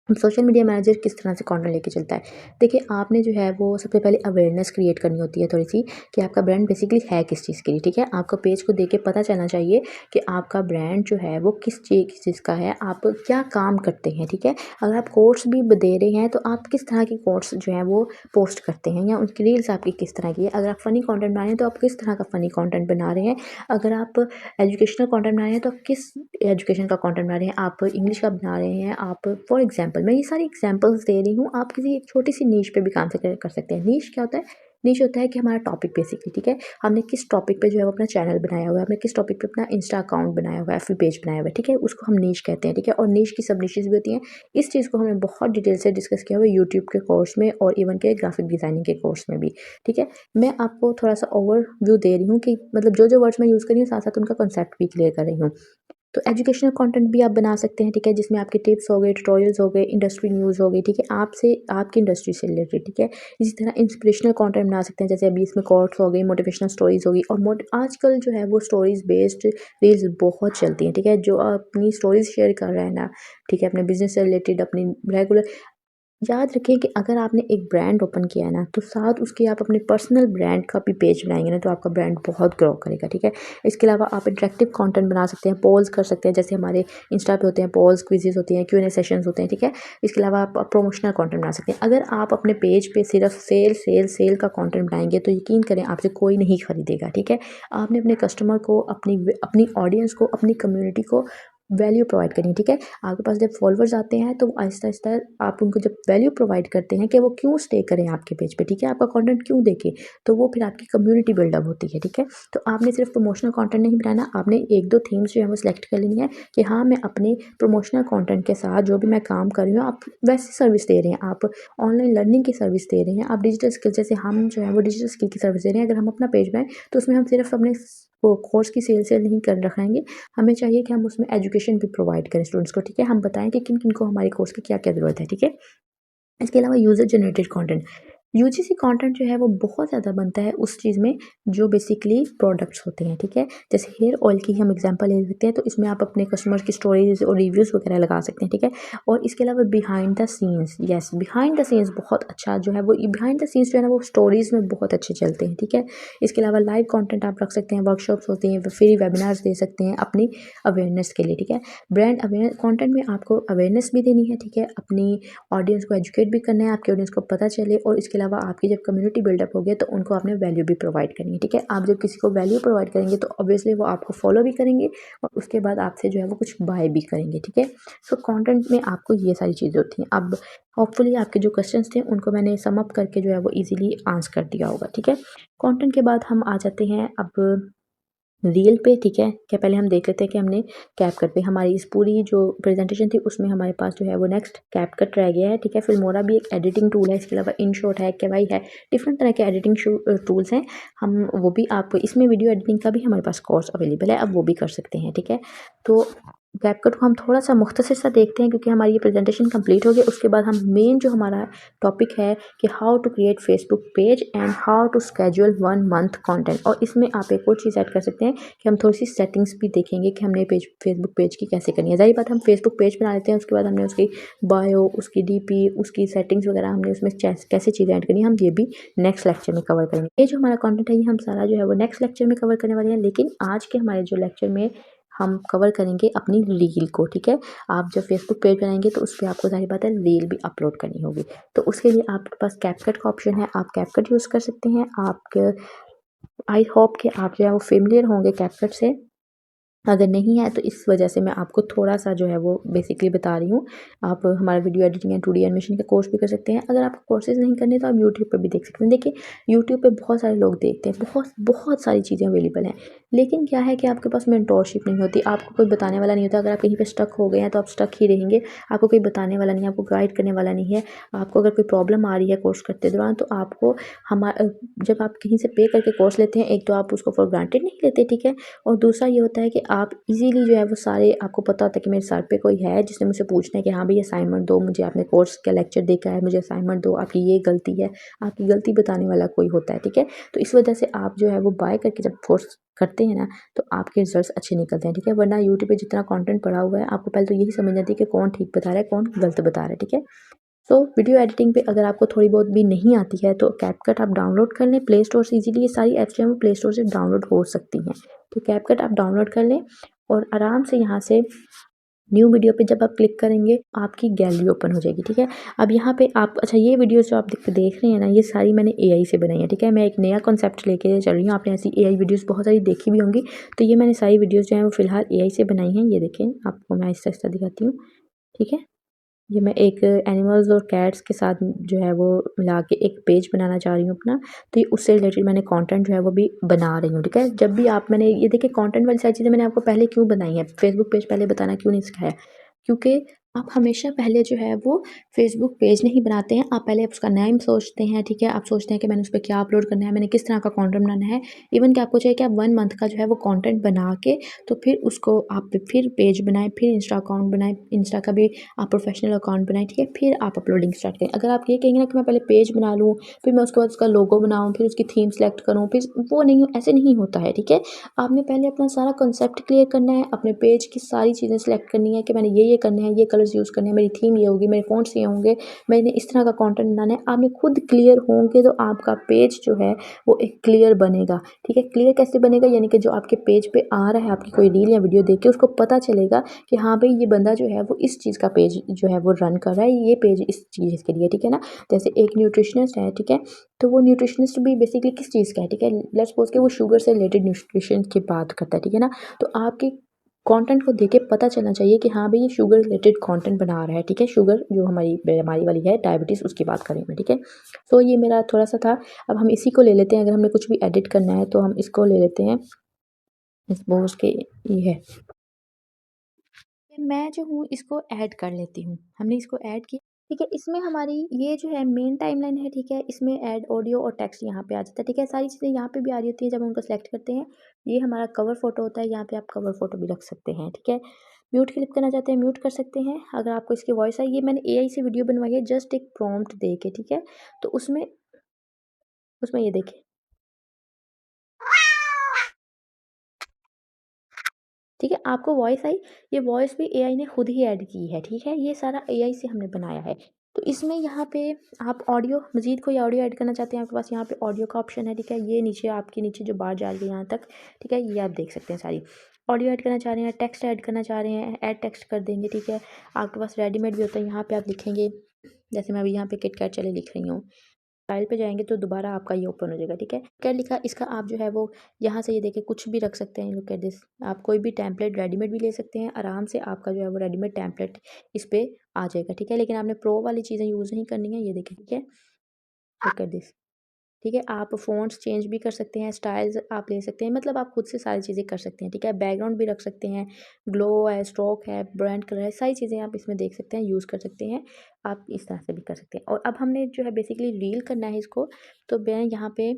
अब सोशल मीडिया मैनेजर किस तरह से कंटेंट लेके चलता है? देखिए, आपने जो है वो सबसे पहले अवेयरनेस क्रिएट करनी होती है थोड़ी-सी, कि आपका ब्रांड बेसिकली है किस चीज़ के लिए, ठीक है? आपका पेज को देख के पता चलना चाहिए कि आपका ब्रांड जो है वो किस चीज़ का है, आप क्या काम करते हैं, ठीक है? अगर आप कोर्स भी दे रहे हैं, तो आप किस तरह के कोर्स जो हैं वो पोस्ट करते हैं, या उनकी रील्स आपकी किस तरह की है? अगर आप फ़नी कंटेंट बना रहे हैं, तो आप किस तरह का फ़नी कंटेंट बना रहे हैं? अगर आप एजुकेशनल कंटेंट बना रहे हैं, तो आप किस एजुकेशन का कंटेंट बना रहे हैं? आप इंग्लिश का बना रहे हैं, आप फॉर एग्जांपल, मैं ये सारी एग्जांपल्स दे रही हूँ, आप किसी एक छोटी-सी नीश पे भी काम से कर सकते हैं। नीश क्या होता है? नीश होता है कि हमारा टॉपिक बेसिकली, ठीक है? हमने किस टॉपिक पे जो है वो अपना चैनल बनाया हुआ है, हमने किस टॉपिक पे अपना इंस्टा अकाउंट बनाया हुआ है, एफबी पेज बनाया हुआ है, ठीक है? उसको हम नीश कहते हैं, ठीक है? और नीश की सब निशेज़ भी होती हैं। इस चीज़ को हमने बहुत डिटेल से डिस्कस किया हुआ है यूट्यूब के कोर्स में, और इवन के ग्राफिक डिज़ाइनिंग के कोर्स में भी, ठीक है? मैं आपको थोड़ा-सा ओवरव्यू दे रही हूँ कि मतलब जो-जो वर्ड्स मैं यूज़ कर रही हूँ, साथ-साथ उनका कांसेप्ट भी क्लियर कर रही हूँ। तो एजुकेशनल कंटेंट भी आप बना सकते हैं, ठीक है? जिसमें आपके टिप्स हो गए, ट्यूटोरियल्स हो गए, इंडस्ट्री न्यूज़ हो गई, ठीक है? आपसे आपकी इंडस्ट्री से रिलेटेड, ठीक है? इसी तरह इंस्पिरेशनल कंटेंट बना सकते हैं, जैसे अभी इसमें कोट्स हो गई, मोटिवेशनल स्टोरीज़ हो गई, और आजकल जो है वो स्टोरीज़ बेस्ड रील्स बहुत चलती हैं, ठीक है? जो अपनी स्टोरीज़ शेयर कर रहे हैं ना, ठीक है? अपने बिज़नेस से रिलेटेड, अपनी रेगुलर याद रखें कि अगर आपने एक ब्रांड ओपन किया है ना, तो साथ उसके आप अपने पर्सनल ब्रांड का भी पेज बनाएँगे ना, तो आपका ब्रांड बहुत ग्रो करेगा, ठीक है? इसके अलावा आप इंटरैक्टिव कंटेंट बना सकते हैं, पोल्स कर सकते हैं, जैसे हमारे इंस्टा पे होते हैं पोल्स, क्विज़ेज़ होती हैं, Q&A सेशंस होते हैं, ठीक है? इसके अलावा आप प्रमोशनल कंटेंट बना सकते हैं। अगर आप अपने पेज पे सिर्फ सेल, सेल, सेल का कंटेंट बनाएँगे, तो यकीन करें आपसे कोई नहीं खरीदेगा, ठीक है? आपने अपने कस्टमर को, अपनी ऑडियंस को, अपनी कम्युनिटी को वैल्यू प्रोवाइड करनी है, ठीक है? आपके पास जब फॉलोवर्स आते हैं तो आहिस्ता-आहिस्ता आप उनको जब वैल्यू प्रोवाइड करते हैं कि वो क्यों स्टे करें आपके पेज पे, ठीक है? आपका कंटेंट क्यों देखें, तो वो फिर आपकी कम्युनिटी बिल्डअप होती है, ठीक है? तो आपने सिर्फ प्रमोशनल कंटेंट नहीं बनाना, आपने 1-2 थीम्स जो है वो सिलेक्ट कर लेनी है कि हाँ, मैं अपने प्रमोशनल कंटेंट के साथ जो भी मैं काम कर रही हूँ, आप वैसी सर्विस दे रहे हैं, आप ऑनलाइन लर्निंग की सर्विस दे रहे हैं, आप डिजिटल स्किल, जैसे हम जो है वो डिजिटल स्किल की सर्विस दे रहे हैं। अगर हम अपना पेज बनाएँ तो उसमें हम सिर्फ अपने वो कोर्स की सेल नहीं कर रखेंगे, हमें चाहिए कि हम उसमें एजुकेशन भी प्रोवाइड करें स्टूडेंट्स को, ठीक है? हम बताएँ कि किन-किन को हमारे कोर्स की क्या-क्या ज़रूरत है, ठीक है? इसके अलावा user generated content, UGC content जो है वो बहुत ज़्यादा बनता है उस चीज़ में जो बेसिकली प्रोडक्ट्स होते हैं, ठीक है? जैसे हेयर ऑयल की हम एग्जांपल ले सकते हैं, तो इसमें आप अपने कस्टमर की स्टोरीज और रिव्यूज़ वगैरह लगा सकते हैं, ठीक है? और इसके अलावा behind the scenes, yes, behind the scenes बहुत अच्छा जो है वो बिहाइंड द सीन्स जो है ना वो स्टोरीज में बहुत अच्छे चलते हैं, ठीक है? इसके अलावा लाइव कंटेंट आप रख सकते हैं, वर्कशॉप्स होती हैं, फ्री वेबिनार्स दे सकते हैं अपनी अवेयरनेस के लिए, ठीक है? ब्रांड अवेयरनेस कंटेंट में आपको अवेयरनेस भी देनी है, ठीक है? अपनी ऑडियंस को एजुकेट भी करना है, आपके ऑडियंस को पता चले, और इसके अलावा आपकी जब कम्युनिटी बिल्डअप हो गया तो उनको आपने वैल्यू भी प्रोवाइड करनी है, ठीक है? आप जब किसी को वैल्यू प्रोवाइड करेंगे तो ऑब्वियसली वो आपको फॉलो भी करेंगे और उसके बाद आपसे जो है वो कुछ बाय भी करेंगे, ठीक है? सो कंटेंट में आपको ये सारी चीज़ें होती हैं। अब होपफुली आपके जो क्वेश्चंस थे उनको मैंने सम अप करके जो है वो ईज़िली आंसर कर दिया होगा, ठीक है? कंटेंट के बाद हम आ जाते हैं अब रील पे, ठीक है? क्या पहले हम देख लेते हैं कि हमने कैपकट पे हमारी इस पूरी जो प्रेजेंटेशन थी उसमें हमारे पास जो है वो नेक्स्ट कैपकट रह गया है, ठीक है? फिल्मोरा भी एक एडिटिंग टूल है, इसके अलावा इनशॉट है, केवाई है, डिफरेंट तरह के एडिटिंग टूल्स हैं। हम वो भी आप इसमें वीडियो एडिटिंग का भी हमारे पास कोर्स अवेलेबल है, अब वो भी कर सकते हैं, ठीक है? तो कैपकट को हम थोड़ा-सा मुख्तसर सा देखते हैं क्योंकि हमारी ये प्रेजेंटेशन कंप्लीट हो गई। उसके बाद हम मेन जो हमारा टॉपिक है कि how to create Facebook page and how to schedule 1 month content, और इसमें आप एक और चीज़ ऐड कर सकते हैं कि हम थोड़ी सी सेटिंग्स भी देखेंगे कि हमने फेसबुक पेज की कैसे करनी है। ज़ाहिर बात हम फेसबुक पेज बना लेते हैं, उसके बाद हमने उसकी बायो, उसकी डीपी, उसकी सेटिंग्स वगैरह हमने उसमें कैसे चीज़ें ऐड करनी है, हम ये भी नेक्स्ट लेक्चर में कवर करेंगे। ये जो हमारा कंटेंट है ये हम सारा जो है वो नेक्स्ट लेक्चर में कवर करने वाले हैं, लेकिन आज के हमारे जो लेक्चर में हम कवर करेंगे अपनी रील को, ठीक है? आप जब फेसबुक पेज बनाएंगे तो उस पर आपको ज़ाहिर बात है रील भी अपलोड करनी होगी, तो उसके लिए आपके पास कैपकट का ऑप्शन है, आप कैपकट यूज़ कर सकते हैं। आप आई होप कि आप जो है वो फेमिलियर होंगे कैपकट से। अगर नहीं है तो इस वजह से मैं आपको थोड़ा-सा जो है वो बेसिकली बता रही हूँ। आप हमारा video editing and 2D animation का कोर्स भी कर सकते हैं। अगर आपको कोर्सेज़ नहीं करने तो आप यूट्यूब पे भी देख सकते हैं। देखिए, यूट्यूब पे बहुत सारे लोग देखते हैं, बहुत बहुत सारी चीज़ें अवेलेबल हैं। लेकिन क्या है कि आपके पास मेंटोरशिप नहीं होती, आपको कोई बताने वाला नहीं होता। अगर आप कहीं पे स्टक हो गए हैं तो आप स्टक ही रहेंगे। आपको कोई बताने वाला नहीं है, आपको गाइड करने वाला नहीं है। आपको अगर कोई प्रॉब्लम आ रही है कोर्स करते दौरान तो आपको जब आप कहीं से पे करके कोर्स लेते हैं, एक तो आप उसको फॉर ग्रांटेड नहीं लेते, ठीक है? और दूसरा ये होता है कि आप इजीली जो है वो सारे, आपको पता होता है कि मेरे सर पे कोई है जिसने मुझसे पूछना है कि हाँ भई असाइनमेंट दो मुझे, आपने कोर्स का लेक्चर देखा है, मुझे असाइनमेंट दो, आपकी ये गलती है, आपकी गलती बताने वाला कोई होता है, ठीक है? तो इस वजह से आप जो है वो बाय करके जब कोर्स करते हैं ना तो आपके रिजल्ट्स अच्छे निकलते हैं, ठीक है? वरना यूट्यूब पे जितना कंटेंट पड़ा हुआ है आपको पहले तो यही समझ आती है कि कौन ठीक बता रहा है, कौन गलत बता रहा है, ठीक है? तो वीडियो एडिटिंग पे अगर आपको थोड़ी बहुत भी नहीं आती है तो कैपकट आप डाउनलोड कर लें प्ले स्टोर से। इजीली ये सारी ऐप्स जो हैं वो प्ले स्टोर से डाउनलोड हो सकती हैं। तो कैपकट आप डाउनलोड कर लें और आराम से यहाँ से न्यू वीडियो पे जब आप क्लिक करेंगे आपकी गैलरी ओपन हो जाएगी, ठीक है? अब यहाँ पे आप, अच्छा, ये वीडियोस जो आप देख रहे हैं ना, ये सारी मैंने एआई से बनाई है, ठीक है? मैं एक नया कॉन्सेप्ट लेके चल रही हूँ। आपने ऐसी एआई वीडियोस बहुत सारी देखी भी होंगी, तो ये मैंने सारी वीडियोस जो हैं वो फिलहाल एआई से बनाई हैं। ये देखें, आपको मैं आहिस्ता-आहिस्ता दिखाती हूँ, ठीक है? ये मैं एक एनिमल्स और कैट्स के साथ जो है वो मिला के एक पेज बनाना चाह रही हूँ अपना, तो ये उससे रिलेटेड मैंने कंटेंट जो है वो भी बना रही हूँ, ठीक है? जब भी आप, मैंने ये देखिए कंटेंट वाली सारी चीज़ें मैंने आपको पहले क्यों बनाई है, फेसबुक पेज पहले बताना क्यों नहीं सिखाया? क्योंकि आप हमेशा पहले जो है वो फेसबुक पेज नहीं बनाते हैं, आप पहले उसका नेम सोचते हैं, ठीक है? आप सोचते हैं कि मैंने उस पे क्या अपलोड करना है, मैंने किस तरह का कंटेंट बनाना है। इवन कि आपको चाहिए कि आप 1 मंथ का जो है वो कंटेंट बना के तो फिर उसको आप फिर पेज बनाएँ, फिर इंस्टा अकाउंट बनाएँ, इंस्टा का भी आप प्रोफेशनल अकाउंट बनाएँ, ठीक है? फिर आप अपलोडिंग स्टार्ट करें। अगर आप ये कहेंगे ना कि मैं पहले पेज बना लूँ, फिर मैं उसके बाद उसका लोगो बनाऊँ, फिर उसकी थीम सेलेक्ट करूँ, फिर वो नहीं, ऐसे नहीं होता है, ठीक है? आपने पहले अपना सारा कॉन्सेप्ट क्लियर करना है, अपने पेज की सारी चीज़ें सेलेक्ट करनी है कि मैंने ये करना है, ये कलर कलर्स यूज़ करने हैं, मेरी थीम ये होगी, मेरे फ़ॉन्ट्स ये होंगे, मैंने इस तरह का कंटेंट बनाना है। आपने खुद क्लियर होंगे तो आपका पेज जो है वो एक क्लियर बनेगा, ठीक है। क्लियर कैसे बनेगा, यानी कि जो आपके पेज पे आ रहा है आपकी कोई रील या वीडियो देख के उसको पता चलेगा कि हाँ भाई ये बंदा जो है वो इस चीज़ का पेज जो है वो रन कर रहा है, ये पेज इस चीज़ के लिए, ठीक है ना। जैसे एक न्यूट्रिशनिस्ट है, ठीक है, तो वो न्यूट्रिशनिस्ट भी बेसिकली किस चीज़ का है, ठीक है। लेट्स सपोज कि वो शुगर से रिलेटेड न्यूट्रिशन की बात करता है, ठीक है ना। तो आपके कंटेंट को देख के पता चलना चाहिए कि हाँ भाई ये शुगर रिलेटेड कंटेंट बना रहा है, ठीक है। शुगर जो हमारी बीमारी वाली है, डायबिटीज़, उसकी बात करें मैं, ठीक है। तो ये मेरा थोड़ा सा था। अब हम इसी को ले लेते हैं, अगर हमने कुछ भी एडिट करना है तो हम इसको ले लेते हैं, सपोज के ये है, मैं जो हूँ इसको ऐड कर लेती हूँ। हमने इसको ऐड किया, ठीक है। इसमें हमारी ये जो है मेन टाइमलाइन है, ठीक है। इसमें ऐड ऑडियो और टेक्स्ट यहाँ पे आ जाता है, ठीक है। सारी चीज़ें यहाँ पे भी आ रही होती हैं जब हम उनको सेलेक्ट करते हैं। ये हमारा कवर फ़ोटो होता है, यहाँ पे आप कवर फ़ोटो भी रख सकते हैं, ठीक है। म्यूट क्लिक करना चाहते हैं म्यूट कर सकते हैं। अगर आपको इसकी वॉइस आई, ये मैंने एआई से वीडियो बनवाई है जस्ट एक प्रॉम्प्ट दे के, ठीक है। तो उसमें उसमें ये देखिए, ठीक है, आपको वॉइस आई, ये वॉइस भी एआई ने खुद ही ऐड की है, ठीक है। ये सारा एआई से हमने बनाया है। तो इसमें यहाँ पे आप ऑडियो, मज़ीद कोई ऑडियो ऐड करना चाहते हैं, आपके पास यहाँ पे ऑडियो का ऑप्शन है, ठीक है। ये नीचे आपके नीचे जो बार जा रही है यहाँ तक, ठीक है, ये आप देख सकते हैं सारी। ऑडियो ऐड करना चाह रहे हैं, टेक्स्ट ऐड करना चाह रहे हैं, ऐड टेक्स्ट कर देंगे, ठीक है। आपके पास रेडीमेड भी होता है, यहाँ पे आप लिखेंगे, जैसे मैं अभी यहाँ पे किट कैट चले लिख रही हूँ, फाइल पे जाएंगे तो दोबारा आपका ये ओपन हो जाएगा, ठीक है। क्या लिखा इसका, आप जो है वो यहाँ से ये देखिए कुछ भी रख सकते हैं। लुक एट दिस, आप कोई भी टेम्पलेट रेडीमेड भी ले सकते हैं आराम से, आपका जो है वो रेडीमेड टेम्पलेट इस पे आ जाएगा, ठीक है। लेकिन आपने प्रो वाली चीज़ें यूज़ नहीं करनी है, ये देखिए, ठीक है। लुक एट दिस, ठीक है। आप फ़ॉन्ट्स चेंज भी कर सकते हैं, स्टाइल्स आप ले सकते हैं, मतलब आप खुद से सारी चीज़ें कर सकते हैं, ठीक है। बैकग्राउंड भी रख सकते हैं, ग्लो है, स्ट्रोक है, ब्रांड कलर है, सारी चीज़ें आप इसमें देख सकते हैं, यूज़ कर सकते हैं। आप इस तरह से भी कर सकते हैं। और अब हमने जो है बेसिकली रील करना है इसको, तो मैं यहाँ पे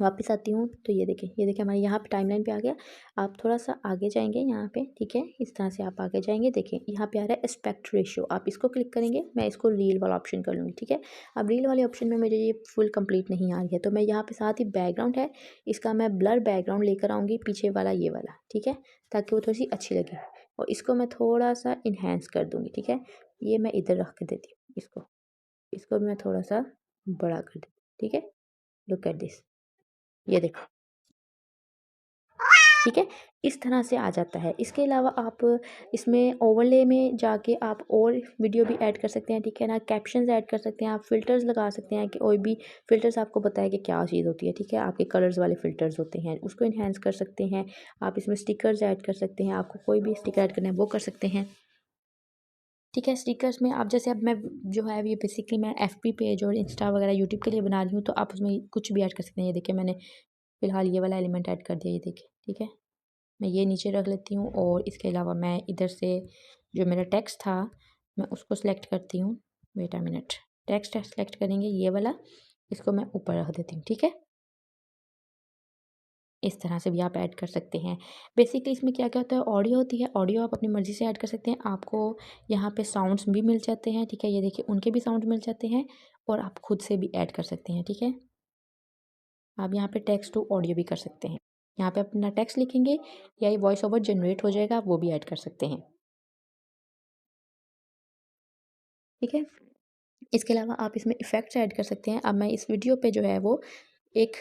वापस आती हूँ, तो ये देखिए हमारे यहाँ पे टाइमलाइन पे आ गया। आप थोड़ा-सा आगे जाएँगे यहाँ पे, ठीक है, इस तरह से आप आगे जाएँगे, देखिए यहाँ पे आ रहा है एस्पेक्ट रेशियो, आप इसको क्लिक करेंगे, मैं इसको रील वाला ऑप्शन कर लूँगी, ठीक है। अब रील वाले ऑप्शन में मुझे ये फुल कंप्लीट नहीं आ रही है, तो मैं यहाँ पे साथ ही बैकग्राउंड है, इसका मैं ब्लर बैकग्राउंड लेकर आऊँगी, पीछे वाला ये वाला, ठीक है, ताकि वो थोड़ी-सी अच्छी लगे। और इसको मैं थोड़ा-सा इन्हांस कर दूँगी, ठीक है। ये मैं इधर रख के देती हूँ इसको, इसको भी मैं थोड़ा-सा बड़ा कर देती हूँ, ठीक है। लुक एट दिस, ये देखो, ठीक है, इस तरह से आ जाता है। इसके अलावा आप इसमें ओवरले में जाके आप और वीडियो भी ऐड कर सकते हैं, ठीक है ना। कैप्शंस ऐड कर सकते हैं, आप फ़िल्टर्स लगा सकते हैं कि कोई भी फ़िल्टर्स आपको पता है कि क्या चीज़ होती है, ठीक है। आपके कलर्स वाले फ़िल्टर्स होते हैं, उसको एनहांस कर सकते हैं। आप इसमें स्टिकर्स ऐड कर सकते हैं, आपको कोई भी स्टिकर ऐड करना है वो कर सकते हैं, ठीक है। स्टिकर्स में आप जैसे अब मैं जो है ये बेसिकली मैं एफबी पेज और इंस्टा वगैरह यूट्यूब के लिए बना रही हूँ, तो आप उसमें कुछ भी ऐड कर सकते हैं। ये देखिए मैंने फ़िलहाल ये वाला एलिमेंट ऐड कर दिया, ये देखिए, ठीक है। मैं ये नीचे रख लेती हूँ और इसके अलावा मैं इधर से जो मेरा टेक्स्ट था मैं उसको सिलेक्ट करती हूँ। Wait a minute, text select करेंगे ये वाला, इसको मैं ऊपर रख देती हूँ, ठीक है। इस तरह से भी आप ऐड कर सकते हैं। बेसिकली इसमें क्या क्या होता है, ऑडियो होती है, ऑडियो आप अपनी मर्ज़ी से ऐड कर सकते हैं। आपको यहाँ पे साउंड्स भी मिल जाते हैं, ठीक है। ये देखिए उनके भी साउंड मिल जाते हैं और आप खुद से भी ऐड कर सकते हैं, ठीक है। आप यहाँ पे टेक्स्ट टू ऑडियो भी कर सकते हैं। यहाँ पे अपना टेक्स्ट लिखेंगे या ये वॉइस ओवर जनरेट हो जाएगा, आप वो भी ऐड कर सकते हैं, ठीक है। इसके अलावा आप इसमें इफ़ेक्ट्स ऐड कर सकते हैं। अब मैं इस वीडियो पे जो है वो एक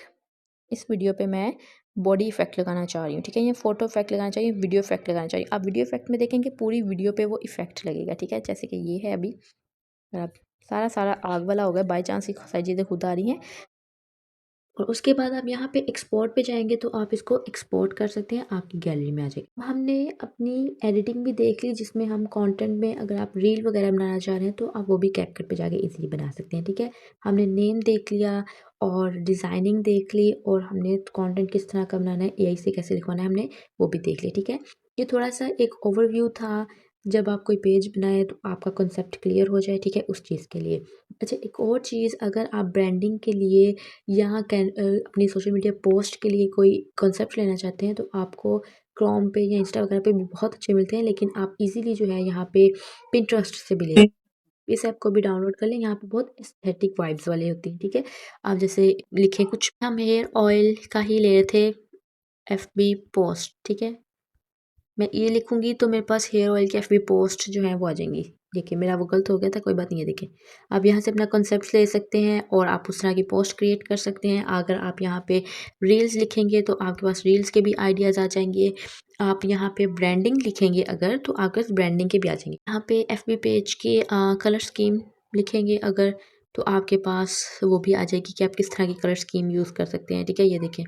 इस वीडियो पे मैं बॉडी इफ़ेक्ट लगाना चाह रही हूँ, ठीक है। ये फ़ोटो इफ़ेक्ट लगाना चाहिए, वीडियो इफ़ेक्ट लगाना चाहिए। आप वीडियो इफ़ेक्ट में देखेंगे पूरी वीडियो पे वो इफ़ेक्ट लगेगा, ठीक है। जैसे कि ये है अभी, और अब सारा आग वाला हो गया, बाय चांस ये सारी चीज़ें खुद आ रही हैं। और उसके बाद आप यहाँ पे एक्सपोर्ट पे जाएँगे तो आप इसको एक्सपोर्ट कर सकते हैं, आपकी गैलरी में आ जाएगी। हमने अपनी एडिटिंग भी देख ली, जिसमें हम कंटेंट में अगर आप रील वगैरह बनाना चाह रहे हैं तो आप वो भी कैपकट पे जाके इजीली बना सकते हैं, ठीक है। हमने नेम देख लिया और डिज़ाइनिंग देख ली और हमने कंटेंट किस तरह का बनाना है, एआई से कैसे लिखवाना है, हमने वो भी देख लिया, ठीक है। ये थोड़ा-सा एक ओवरव्यू था, जब आप कोई पेज बनाएँ तो आपका कांसेप्ट क्लियर हो जाए, ठीक है, उस चीज़ के लिए। अच्छा, एक और चीज़, अगर आप ब्रांडिंग के लिए या अपनी सोशल मीडिया पोस्ट के लिए कोई कॉन्सेप्ट लेना चाहते हैं तो आपको क्रोम पे या इंस्टा वगैरह पे भी बहुत अच्छे मिलते हैं, लेकिन आप इजीली जो है यहाँ पे पिंटरेस्ट से भी ले, इस ऐप को भी डाउनलोड कर लें। यहाँ पे बहुत एस्थेटिक वाइब्स वाले होती हैं, ठीक है। आप जैसे लिखें कुछ, हम हेयर ऑयल का ही ले रहे थे, एफबी पोस्ट, ठीक है। मैं ये लिखूँगी तो मेरे पास हेयर ऑयल की एफबी पोस्ट जो है वो आ जाएंगी। देखिए मेरा वो गलत हो गया था, कोई बात नहीं है। देखिए आप यहाँ से अपना कॉन्सेप्ट ले सकते हैं और आप उस तरह की पोस्ट क्रिएट कर सकते हैं। अगर आप यहाँ पे रील्स लिखेंगे तो आपके पास रील्स के भी आइडियाज़ आ जाएंगे। आप यहाँ पे ब्रांडिंग लिखेंगे अगर, तो आपके पास ब्रांडिंग के भी आ जाएंगे। यहाँ पे एफबी पेज के कलर स्कीम लिखेंगे अगर, तो आपके पास वो भी आ जाएगी कि आप किस तरह की कलर स्कीम यूज़ कर सकते हैं। ठीक है, ये देखें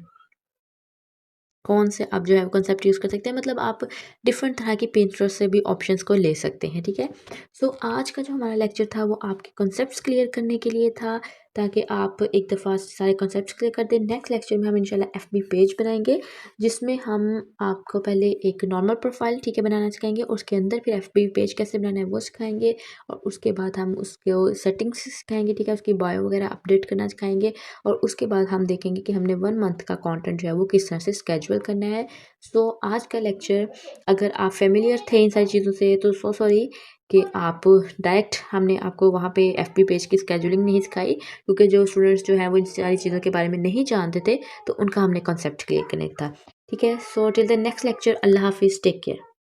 कौन से आप जो है कॉन्सेप्ट यूज़ कर सकते हैं, मतलब आप डिफरेंट तरह की पिंटरेस्ट से भी ऑप्शंस को ले सकते हैं। ठीक है, सो आज का जो हमारा लेक्चर था वो आपके कॉन्सेप्ट्स क्लियर करने के लिए था, ताकि आप एक दफ़ा सारे कॉन्सेप्ट्स क्लियर कर दें। नेक्स्ट लेक्चर में हम इंशाल्लाह एफबी पेज बनाएंगे, जिसमें हम आपको पहले एक नॉर्मल प्रोफाइल ठीक है बनाना सिखाएंगे, उसके अंदर फिर एफबी पेज कैसे बनाना है वो सिखाएंगे, और उसके बाद हम उसके सेटिंग्स सिखाएंगे। ठीक है, उसकी बायो वगैरह अपडेट करना सिखाएंगे, और उसके बाद हम देखेंगे कि हमने 1 मंथ का कंटेंट जो है वो किस तरह से स्केजुअल करना है। सो आज का लेक्चर, अगर आप फेमिलियर थे इन सारी चीज़ों से तो सॉरी कि आप डायरेक्ट हमने आपको वहाँ पे एफबी पेज की स्केजुअलिंग नहीं सिखाई, क्योंकि जो स्टूडेंट्स जो हैं वो इन सारी चीज़ों के बारे में नहीं जानते थे, तो उनका हमने कॉन्सेप्ट क्लियर करने था। ठीक है, so till the next lecture, अल्लाह हाफिज़, टेक केयर।